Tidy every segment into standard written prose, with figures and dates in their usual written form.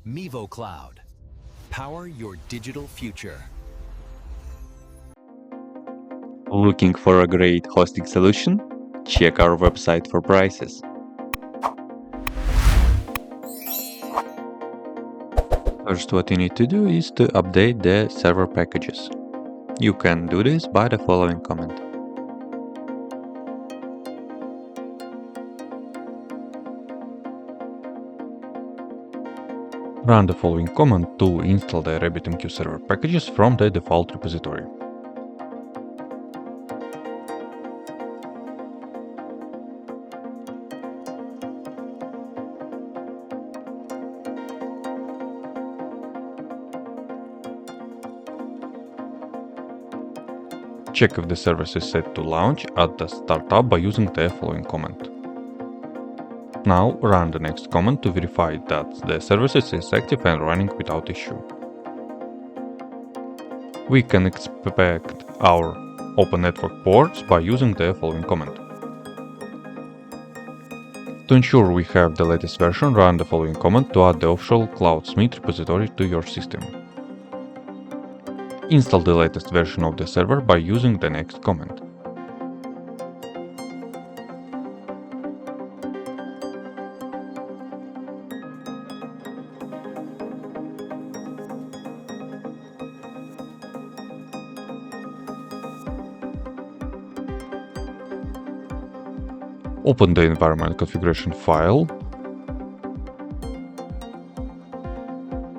Mevo Cloud. Power your digital future. Looking for a great hosting solution? Check our website for prices. First, what you need to do is to update the server packages. You can do this by the following command. Run the following command to install the rabbitmq-server packages from the default repository. Check if the service is set to launch at the startup by using the following command. Now run the next command to verify that the service is active and running without issue. We can expect our open network ports by using the following command. To ensure we have the latest version, run the following command to add the official CloudSmith repository to your system. Install the latest version of the server by using the next command. Open the environment configuration file.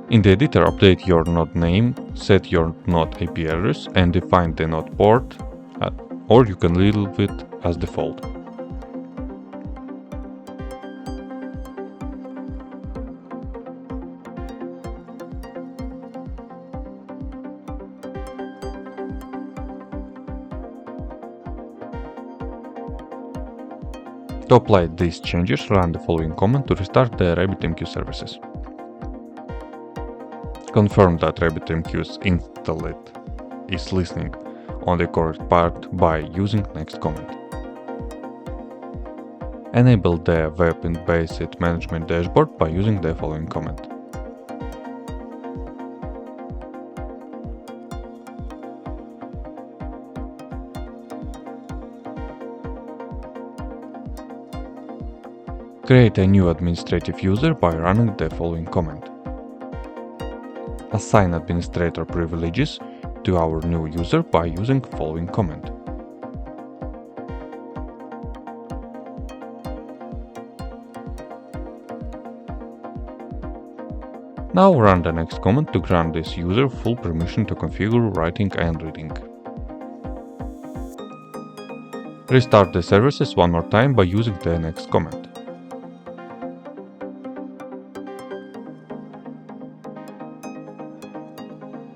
In the editor, update your node name, set your node IP address, and define the node port, or you can leave it as default. To apply these changes, run the following command to restart the rabbitmq services. Confirm that rabbitmq is listening on the correct part by using next command. Enable the web-based management dashboard by using the following command. Create a new administrative user by running the following command. Assign administrator privileges to our new user by using the following command. Now run the next command to grant this user full permission to configure writing and reading. Restart the services one more time by using the next command.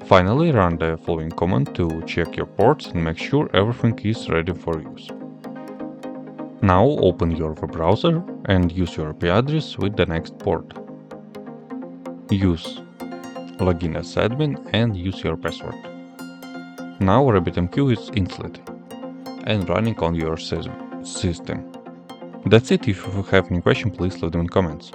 Finally, run the following command to check your ports and make sure everything is ready for use. Now open your web browser and use your IP address with the next port. Use login as admin and use your password. Now rabbitmq is installed and running on your system. That's it. If you have any question, please leave them in comments.